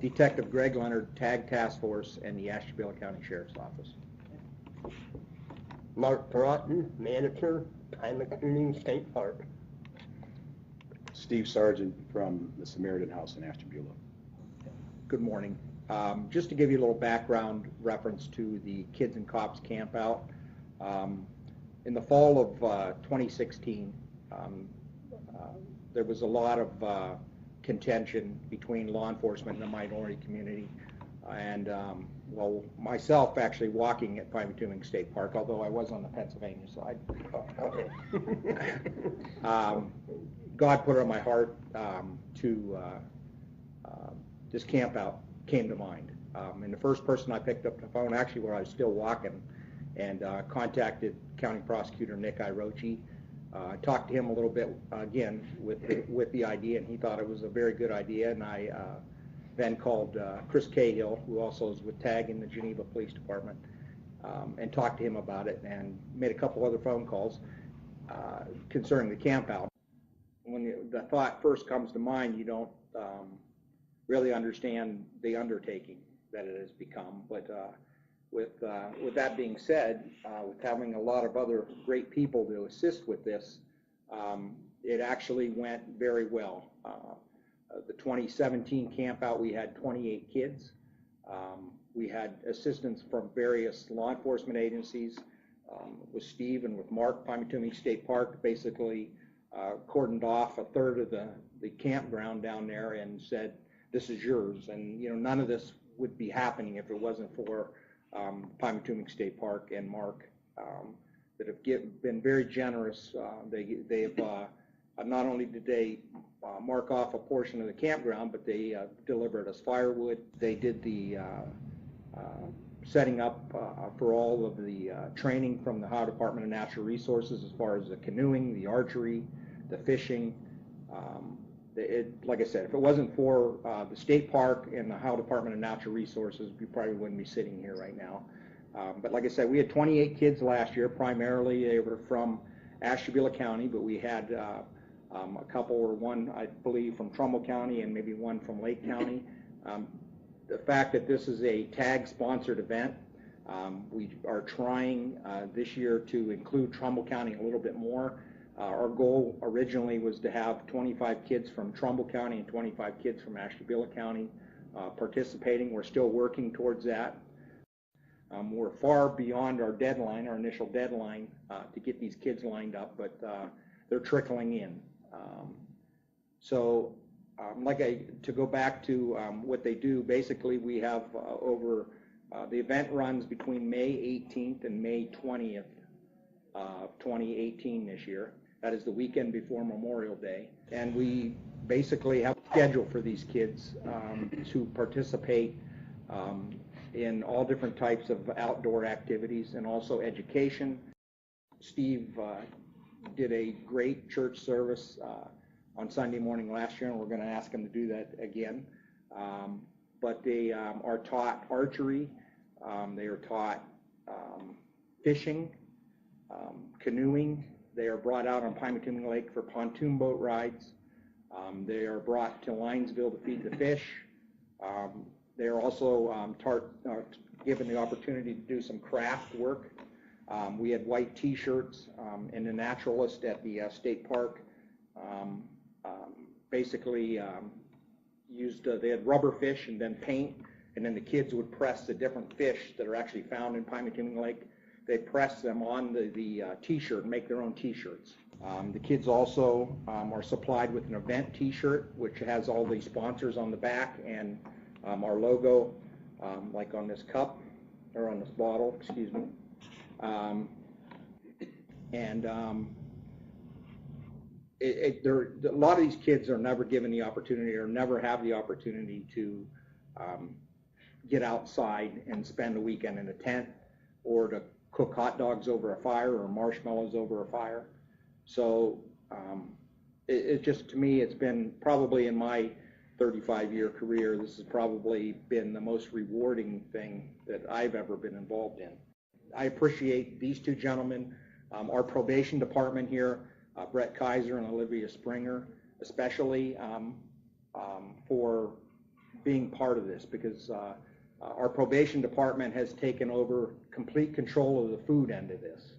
Detective Greg Leonard, Tag Task Force, and the Ashtabula County Sheriff's Office. Mark Broughton, Manager, Pymatuning State Park. Steve Sargent from the Samaritan House in Ashtabula. Good morning. Just to give you a little background reference to the Kids and Cops Campout. In the fall of 2016, there was a lot of contention between law enforcement and the minority community, and well, myself actually walking at Pymatuning State Park, although I was on the Pennsylvania side. God put it on my heart to this camp out came to mind. And the first person I picked up the phone, actually where I was still walking, and contacted County Prosecutor Nick Irochi. Talked to him a little bit again with the idea, and he thought it was a very good idea. And I then called Chris Cahill, who also is with TAG in the Geneva Police Department, and talked to him about it, and made a couple other phone calls concerning the camp out. When the thought first comes to mind, you don't really understand the undertaking that it has become. But with that being said, with having a lot of other great people to assist with this, it actually went very well. The 2017 camp out, we had 28 kids. We had assistance from various law enforcement agencies, with Steve and with Mark. Pymatuning State Park basically cordoned off a third of the campground down there and said, this is yours. And you know, none of this would be happening if it wasn't for Pymatuning State Park and Mark, that have been very generous. They've not only did they mark off a portion of the campground, but they delivered us firewood. They did the setting up for all of the training from the Ohio Department of Natural Resources as far as the canoeing, the archery, the fishing. Like I said, if it wasn't for the state park and the Ohio Department of Natural Resources, we probably wouldn't be sitting here right now. But like I said, we had 28 kids last year. Primarily they were from Ashtabula County, but we had a couple, or one I believe from Trumbull County and maybe one from Lake County. The fact that this is a TAG sponsored event, we are trying this year to include Trumbull County a little bit more. Our goal originally was to have 25 kids from Trumbull County and 25 kids from Ashtabula County participating. We're still working towards that. We're far beyond our deadline, our initial deadline, to get these kids lined up, but they're trickling in. To go back to what they do, basically we have the event runs between May 18th and May 20th of 2018 this year. That is the weekend before Memorial Day. And we basically have a schedule for these kids to participate in all different types of outdoor activities and also education. Steve did a great church service on Sunday morning last year, and we're going to ask him to do that again. But they are taught archery, they are taught fishing, canoeing. They are brought out on Pymatuning Lake for pontoon boat rides. They are brought to Linesville to feed the fish. They are also given the opportunity to do some craft work. We had white T-shirts, and the naturalist at the state park basically they had rubber fish and then paint, and then the kids would press the different fish that are actually found in Pymatuning Lake. They press them on the T-shirt and make their own T-shirts. The kids also are supplied with an event T-shirt, which has all the sponsors on the back and our logo, like on this cup, or on this bottle, excuse me. A lot of these kids are never given the opportunity, or never have the opportunity to get outside and spend a weekend in a tent, or to cook hot dogs over a fire or marshmallows over a fire. So it just, to me, it's been probably in my 35-year career, this has probably been the most rewarding thing that I've ever been involved in. I appreciate these two gentlemen, our probation department here, Brett Kaiser and Olivia Springer, especially for being part of this, because our probation department has taken over complete control of the food end of this,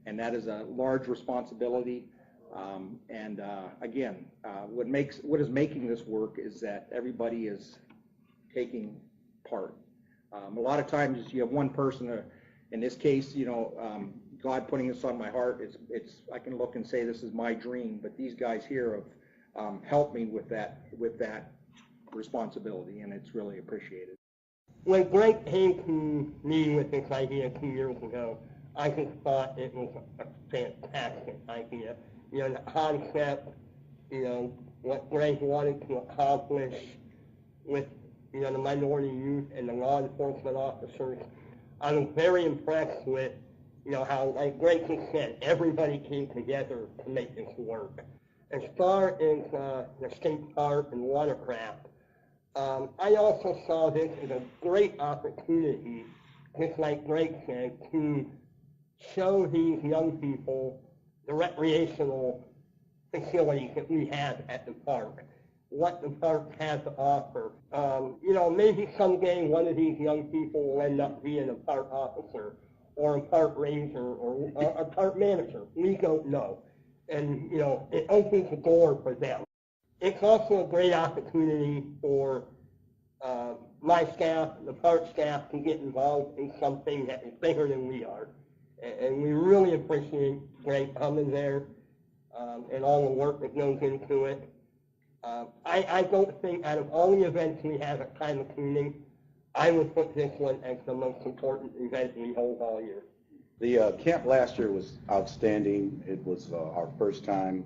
and that is a large responsibility. Again, what is making this work is that everybody is taking part. A lot of times you have one person, in this case, God putting this on my heart, I can look and say this is my dream, but these guys here have helped me with that responsibility, and it's really appreciated. When Greg came to me with this idea 2 years ago, I just thought it was a fantastic idea. The concept, what Greg wanted to accomplish with, the minority youth and the law enforcement officers. I was very impressed with, how, like Greg just said, everybody came together to make this work. As far as the state park and watercraft, I also saw this as a great opportunity, just like Greg said, to show these young people the recreational facilities that we have at the park, what the park has to offer. Maybe someday one of these young people will end up being a park officer or a park ranger or a park manager. We don't know. And, it opens the door for them. It's also a great opportunity for my staff, the park staff, to get involved in something that is bigger than we are. And we really appreciate Greg coming there and all the work that goes into it. I don't think out of all the events we have at Pymatuning, I would put this one as the most important event we hold all year. The camp last year was outstanding. It was our first time.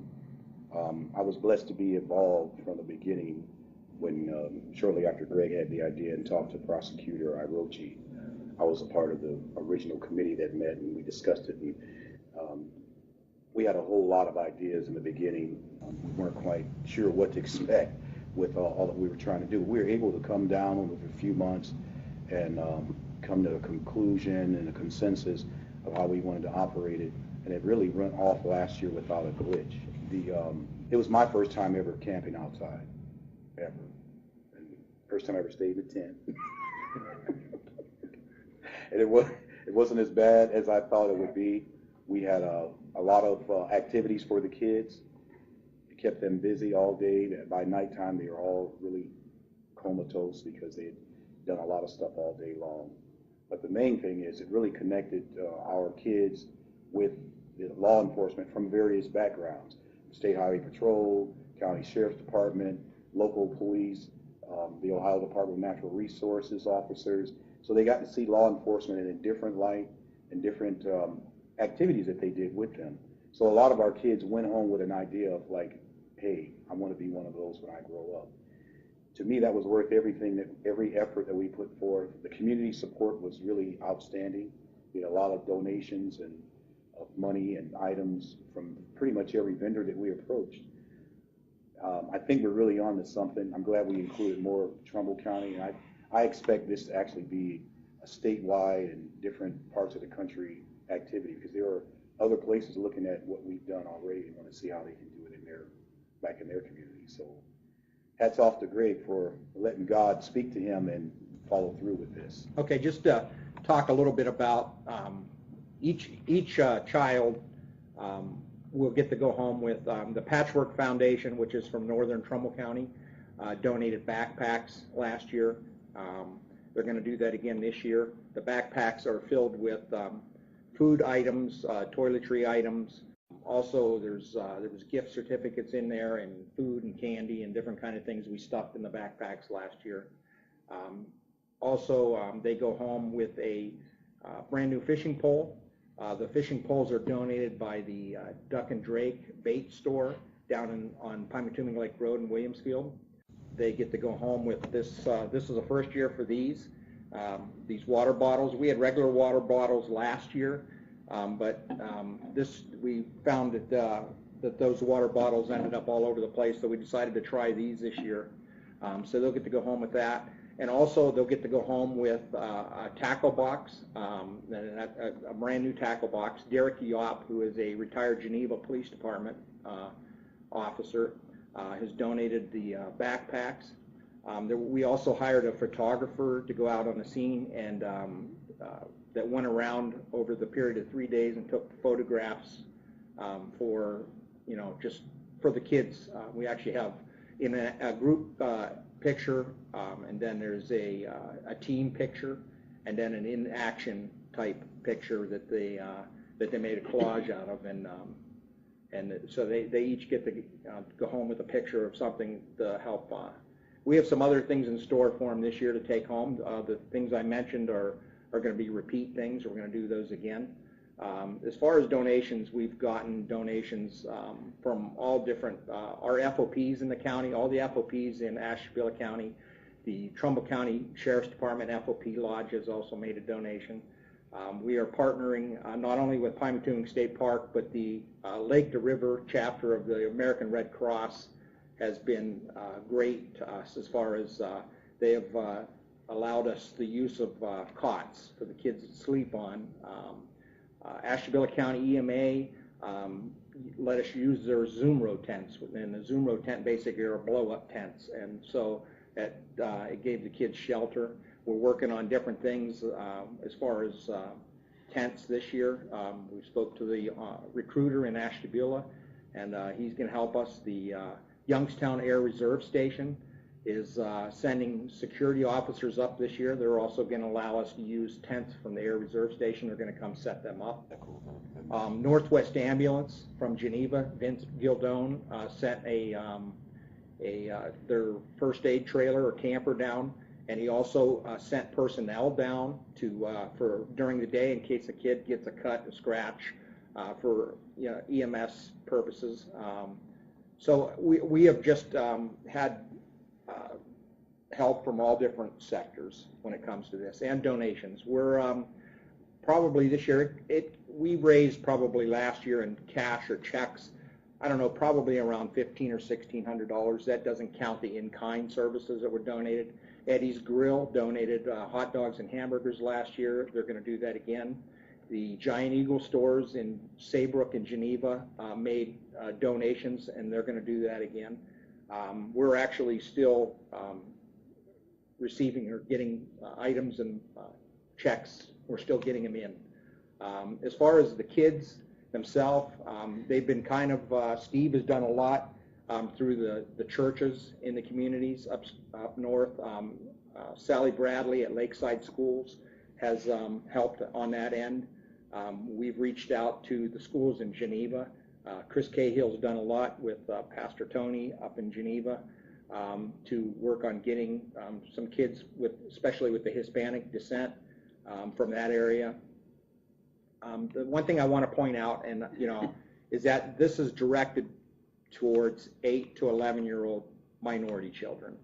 I was blessed to be involved from the beginning when shortly after Greg had the idea and talked to Prosecutor Irochi. I was a part of the original committee that met and we discussed it. And, we had a whole lot of ideas in the beginning. We weren't quite sure what to expect with all that we were trying to do. We were able to come down over a few months and come to a conclusion and a consensus of how we wanted to operate it, and it really went off last year without a glitch. It was my first time ever camping outside, ever. And first time I ever stayed in a tent. And it wasn't as bad as I thought it would be. We had a lot of activities for the kids. It kept them busy all day. By nighttime, they were all really comatose because they had done a lot of stuff all day long. But the main thing is it really connected our kids with the law enforcement from various backgrounds. State Highway Patrol, County Sheriff's Department, local police, the Ohio Department of Natural Resources officers. So they got to see law enforcement in a different light and different activities that they did with them. So a lot of our kids went home with an idea of like, hey, I want to be one of those when I grow up. To me, that was worth everything, every effort that we put forth. The community support was really outstanding. We had a lot of donations and of money and items from pretty much every vendor that we approached. I think we're really on to something. I'm glad we included more of Trumbull County. And I expect this to actually be a statewide and different parts of the country activity, because there are other places looking at what we've done already and want to see how they can do it back in their community. So hats off to Greg for letting God speak to him and follow through with this. Okay, just to talk a little bit about each child will get to go home with the Patchwork Foundation, which is from Northern Trumbull County, donated backpacks last year. They're going to do that again this year. The backpacks are filled with food items, toiletry items. Also, there was gift certificates in there and food and candy and different kind of things we stuffed in the backpacks last year. They go home with a brand new fishing pole. The fishing poles are donated by the Duck and Drake bait store down on Pymatuning Lake Road in Williamsfield. They get to go home with this. This is the first year for these water bottles. We had regular water bottles last year, but we found that those water bottles ended up all over the place, so we decided to try these this year. So they'll get to go home with that. And also they'll get to go home with a tackle box, a brand new tackle box. Derek Yop, who is a retired Geneva Police Department officer, has donated the backpacks. We also hired a photographer to go out on the scene and that went around over the period of 3 days and took photographs for, just for the kids. We actually have in a group picture, and then there's a team picture, and then an in-action type picture that they made a collage out of, and so they each get to go home with a picture of something to help. We have some other things in store for them this year to take home. The things I mentioned are going to be repeat things. We're going to do those again. As far as donations, we've gotten donations from all different, our FOPs in the county, all the FOPs in Ashtabula County. The Trumbull County Sheriff's Department FOP Lodge has also made a donation. We are partnering not only with Pymatuning State Park, but the Lake to River chapter of the American Red Cross has been great to us as far as they have allowed us the use of cots for the kids to sleep on. Ashtabula County EMA let us use their Zoomro tents, and the Zoomro tent basically are blow-up tents, and so it gave the kids shelter. We're working on different things as far as tents this year. We spoke to the recruiter in Ashtabula, and he's going to help us. The Youngstown Air Reserve Station is sending security officers up this year. They're also going to allow us to use tents from the Air Reserve Station. They're going to come set them up. Northwest Ambulance from Geneva, Vince Gildone, sent their first aid trailer or camper down, and he also sent personnel down for during the day in case a kid gets a cut, a scratch, for EMS purposes. So we have just had help from all different sectors when it comes to this, and donations. We're probably this year, we raised probably last year in cash or checks, I don't know, probably around $1,500 or $1,600. That doesn't count the in-kind services that were donated. Eddie's Grill donated hot dogs and hamburgers last year. They're going to do that again. The Giant Eagle stores in Saybrook and Geneva made donations, and they're going to do that again. We're actually still receiving or getting items and checks. We're still getting them in. As far as the kids themselves, they've been kind of, Steve has done a lot through the churches in the communities up north. Sally Bradley at Lakeside Schools has helped on that end. We've reached out to the schools in Geneva. Chris Cahill's done a lot with Pastor Tony up in Geneva to work on getting some kids, especially with the Hispanic descent, from that area. The one thing I want to point out, and is that this is directed towards 8 to 11-year-old minority children.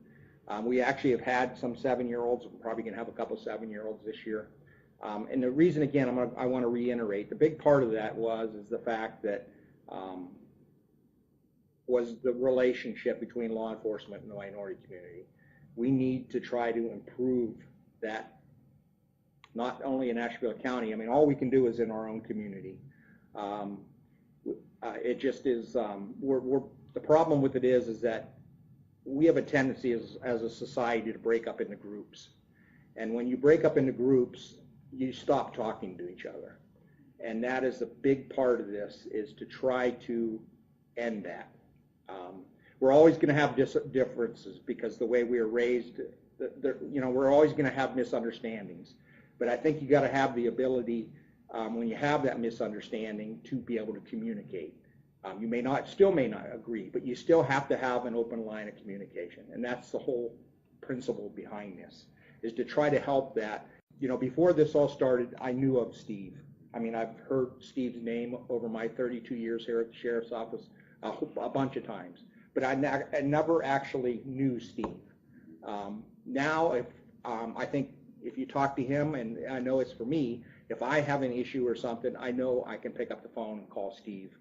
We actually have had some 7-year-olds. We're probably going to have a couple 7-year-olds this year. And the reason, again, I want to reiterate, the big part of that is the fact that was the relationship between law enforcement and the minority community. We need to try to improve that, not only in Ashtabula County. I mean, all we can do is in our own community. It just is, the problem with it is that we have a tendency as a society to break up into groups. And when you break up into groups, you stop talking to each other. And that is a big part of this, is to try to end that. We're always going to have differences because the way we are raised, we're always going to have misunderstandings. But I think you got to have the ability, when you have that misunderstanding, to be able to communicate. You still may not agree, but you still have to have an open line of communication. And that's the whole principle behind this, is to try to help that. Before this all started, I knew of Steve. I mean, I've heard Steve's name over my 32 years here at the Sheriff's Office a bunch of times, but I never actually knew Steve. Now, I think if you talk to him, and I know it's for me, if I have an issue or something, I know I can pick up the phone and call Steve.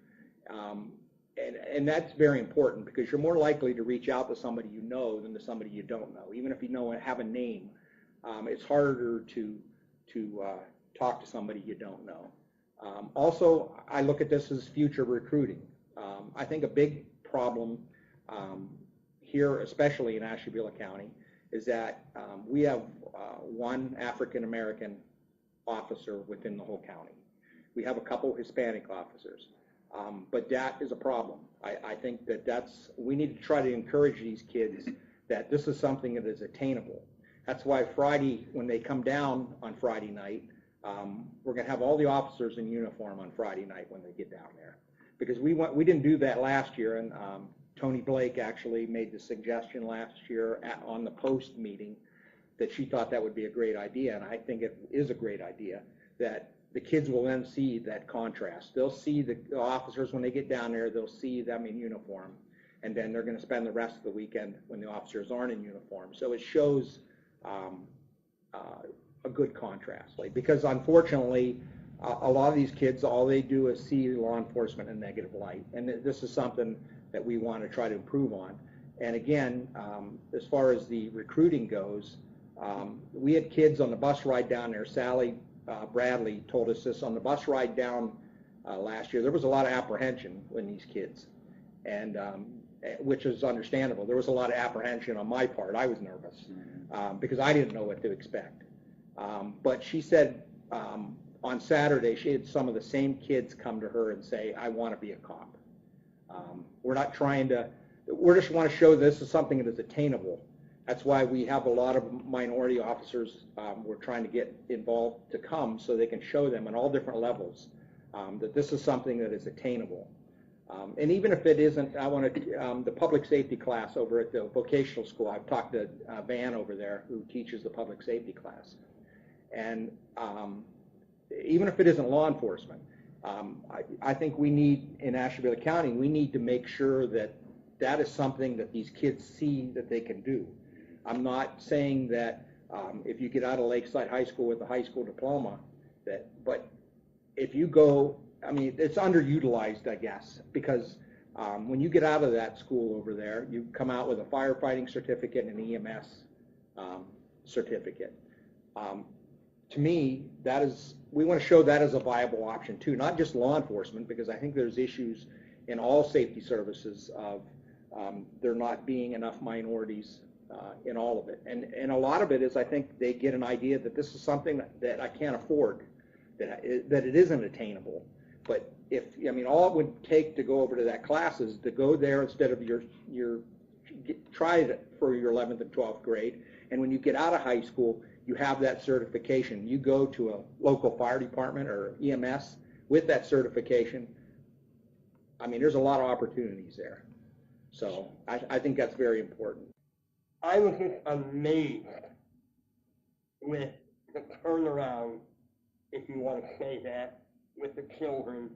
And that's very important, because you're more likely to reach out to somebody you know than to somebody you don't know. Even if you know and have a name, it's harder to talk to somebody you don't know. Also, I look at this as future recruiting. I think a big problem here, especially in Ashtabula County, is that we have one African-American officer within the whole county. We have a couple Hispanic officers, but that is a problem. I think that we need to try to encourage these kids that this is something that is attainable. That's why Friday, when they come down on Friday night, we're going to have all the officers in uniform on Friday night when they get down there. Because we didn't do that last year, and Tony Blake actually made the suggestion last year on the post meeting that she thought that would be a great idea, and I think it is a great idea, that the kids will then see that contrast. They'll see the officers when they get down there, they'll see them in uniform, and then they're going to spend the rest of the weekend when the officers aren't in uniform. So it shows a good contrast, because unfortunately, a lot of these kids, all they do is see law enforcement in a negative light, and this is something that we want to try to improve on. And again, as far as the recruiting goes, we had kids on the bus ride down there. Sally Bradley told us this on the bus ride down last year. There was a lot of apprehension in these kids, and which is understandable. There was a lot of apprehension on my part. I was nervous because I didn't know what to expect. But she said on Saturday she had some of the same kids come to her and say, I want to be a cop. We're not trying to, we just want to show this is something that is attainable. That's why we have a lot of minority officers we're trying to get involved to come so they can show them on all different levels that this is something that is attainable. And even if it isn't, I want to, the public safety class over at the vocational school, I've talked to Van over there who teaches the public safety class. And even if it isn't law enforcement, I think we need, in Ashtabula County, we need to make sure that that is something that these kids see that they can do. I'm not saying that if you get out of Lakeside High School with a high school diploma, but if you go, I mean, it's underutilized, I guess, because when you get out of that school over there, you come out with a firefighting certificate and an EMS certificate. To me, that is, we want to show that as a viable option too, not just law enforcement, because I think there's issues in all safety services of there not being enough minorities in all of it. And a lot of it is, I think they get an idea that this is something that I can't afford, that it isn't attainable. But if, I mean, all it would take to go over to that class is to go there instead of try it for your 11th and 12th grade, and when you get out of high school, you have that certification. You go to a local fire department or EMS with that certification. I mean, there's a lot of opportunities there. So I think that's very important. I was just amazed with the turnaround, if you want to say that, with the children.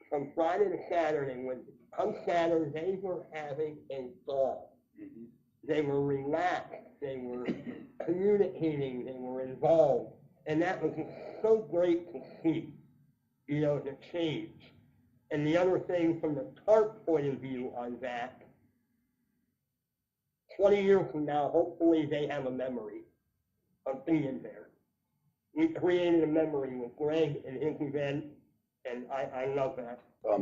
From Friday to Saturday, on Saturday they were having a ball. Mm-hmm. They were relaxed, they were communicating, they were involved, and that was just so great to see, you know, the change. And the other thing from the TARP point of view on that, 20 years from now, hopefully they have a memory of being there. We created a memory with Greg and his event, and I love that.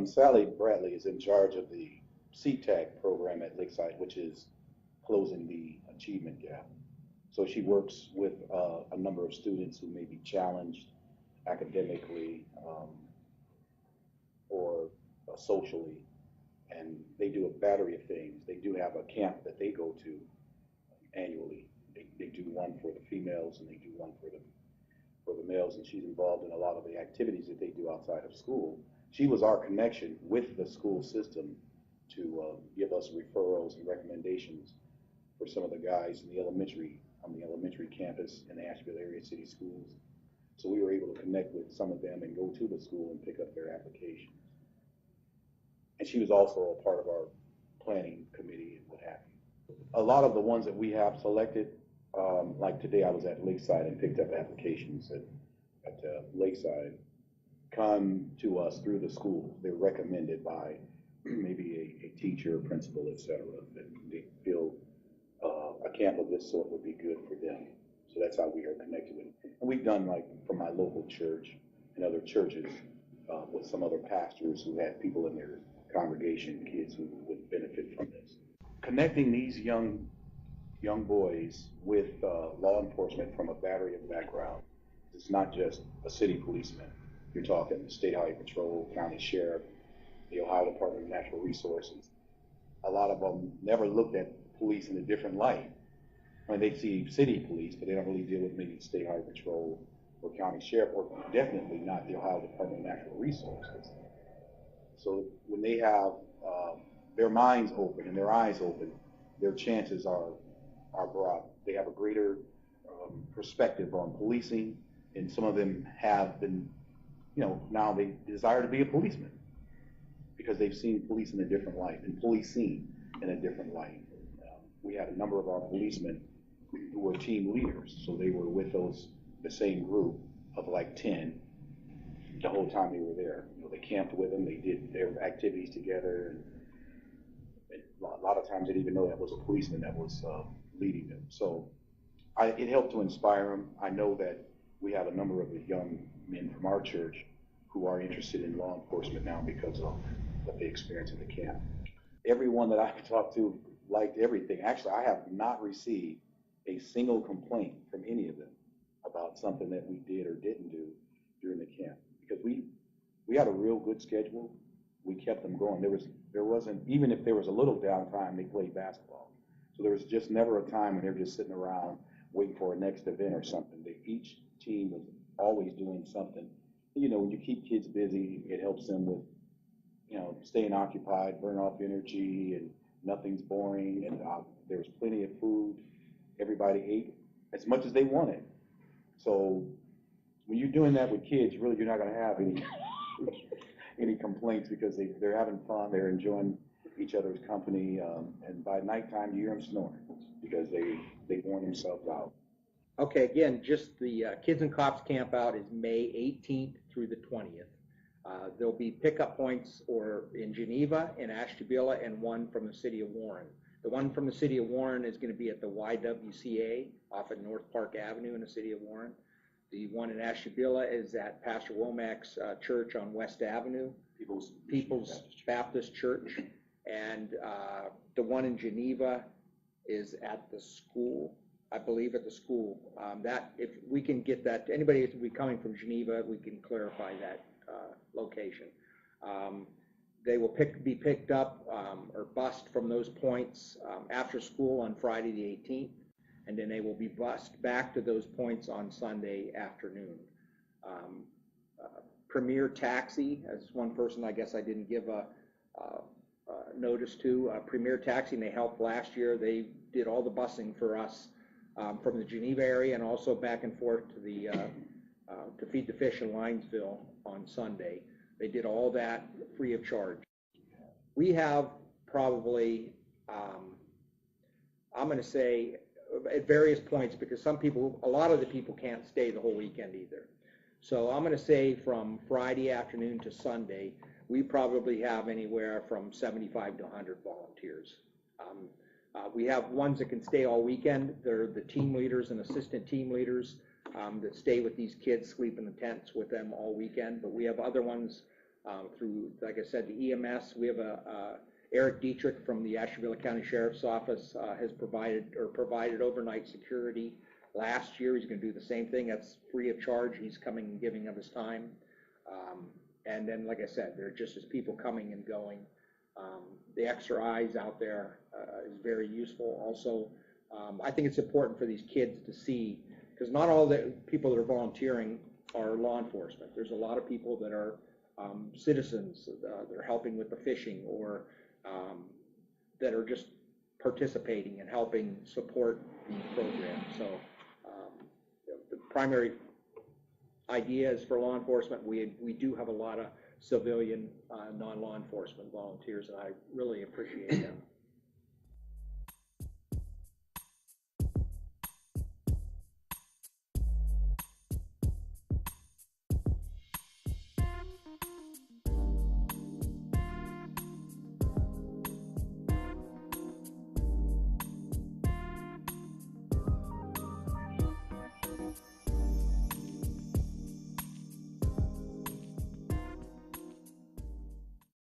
Sally Bradley is in charge of the CTAG program at Lakeside, which is closing the achievement gap. So she works with a number of students who may be challenged academically or socially, and they do a battery of things. They do have a camp that they go to annually. They do one for the females and they do one for the males, and she's involved in a lot of the activities that they do outside of school. She was our connection with the school system to give us referrals and recommendations for some of the guys in the elementary, on the elementary campus in the Asheville area city schools. So we were able to connect with some of them and go to the school and pick up their applications. And she was also a part of our planning committee and what have you. A lot of the ones that we have selected, like today I was at Lakeside and picked up applications at Lakeside, come to us through the school. They're recommended by maybe a teacher, principal, etc. that they feel a camp of this sort would be good for them. So that's how we are connected with them. And we've done, like, for my local church and other churches with some other pastors who had people in their congregation, kids who would benefit from this. Connecting these young young boys with law enforcement from a battery of background. It's not just a city policeman. You're talking state highway patrol, county sheriff, the Ohio Department of Natural Resources. A lot of them never looked at police in a different light. I mean, they see city police, but they don't really deal with maybe state highway patrol or county sheriff, or definitely not the Ohio Department of Natural Resources. So when they have their minds open and their eyes open, their chances are broad. They have a greater perspective on policing, and some of them have been, now they desire to be a policeman because they've seen police in a different light and policing in a different light. We had a number of our policemen who were team leaders, so they were with the same group of like 10 the whole time they were there. They camped with them, they did their activities together, and a lot of times they didn't even know that was a policeman that was leading them. So it helped to inspire them. I know that we have a number of the young men from our church who are interested in law enforcement now because of what they experienced at the camp. Everyone that I've talked to liked everything. Actually, I have not received a single complaint from any of them about something that we did or didn't do during the camp, because we had a real good schedule. We kept them going. There wasn't, even if there was a little downtime, they played basketball. So there was just never a time when they were just sitting around waiting for a next event or something. Each team was always doing something. When you keep kids busy, it helps them with, staying occupied, burn off energy, and nothing's boring, and there was plenty of food. Everybody ate as much as they wanted. So when you're doing that with kids, really, you're not going to have any complaints, because they're having fun, they're enjoying each other's company, and by nighttime you hear them snoring because they worn themselves out. Okay, again, just the Kids and Cops Campout is May 18th through the 20th. There'll be pickup points in Geneva, in Ashtabula, and one from the city of Warren. The one from the city of Warren is going to be at the YWCA off at North Park Avenue in the city of Warren. The one in Ashtabula is at Pastor Womack's church on West Avenue, People's Baptist Church. And the one in Geneva is at the school, I believe at the school. That, if we can get that, anybody who's be coming from Geneva, we can clarify that location. They will be picked up or bused from those points after school on Friday the 18th, and then they will be bused back to those points on Sunday afternoon. Premier Taxi, as one person I guess I didn't give a notice to, Premier Taxi, and they helped last year. They did all the busing for us from the Geneva area and also back and forth to the to Feed the Fish in Linesville on Sunday. They did all that free of charge. We have probably, I'm going to say, at various points, because a lot of the people can't stay the whole weekend either. So I'm going to say from Friday afternoon to Sunday, we probably have anywhere from 75 to 100 volunteers. We have ones that can stay all weekend. They're the team leaders and assistant team leaders that stay with these kids, sleep in the tents with them all weekend. But we have other ones through, like I said, the EMS. We have Eric Dietrich from the Ashtabula County Sheriff's Office has provided overnight security. Last year, he's going to do the same thing. That's free of charge. He's coming and giving of his time. And then, like I said, there are just as people coming and going. The extra eyes out there is very useful. Also, I think it's important for these kids to see, because not all the people that are volunteering are law enforcement. There's a lot of people that are citizens that are helping with the fishing, or that are just participating and helping support the program. So the primary idea is for law enforcement. We do have a lot of civilian non-law enforcement volunteers, and I really appreciate them.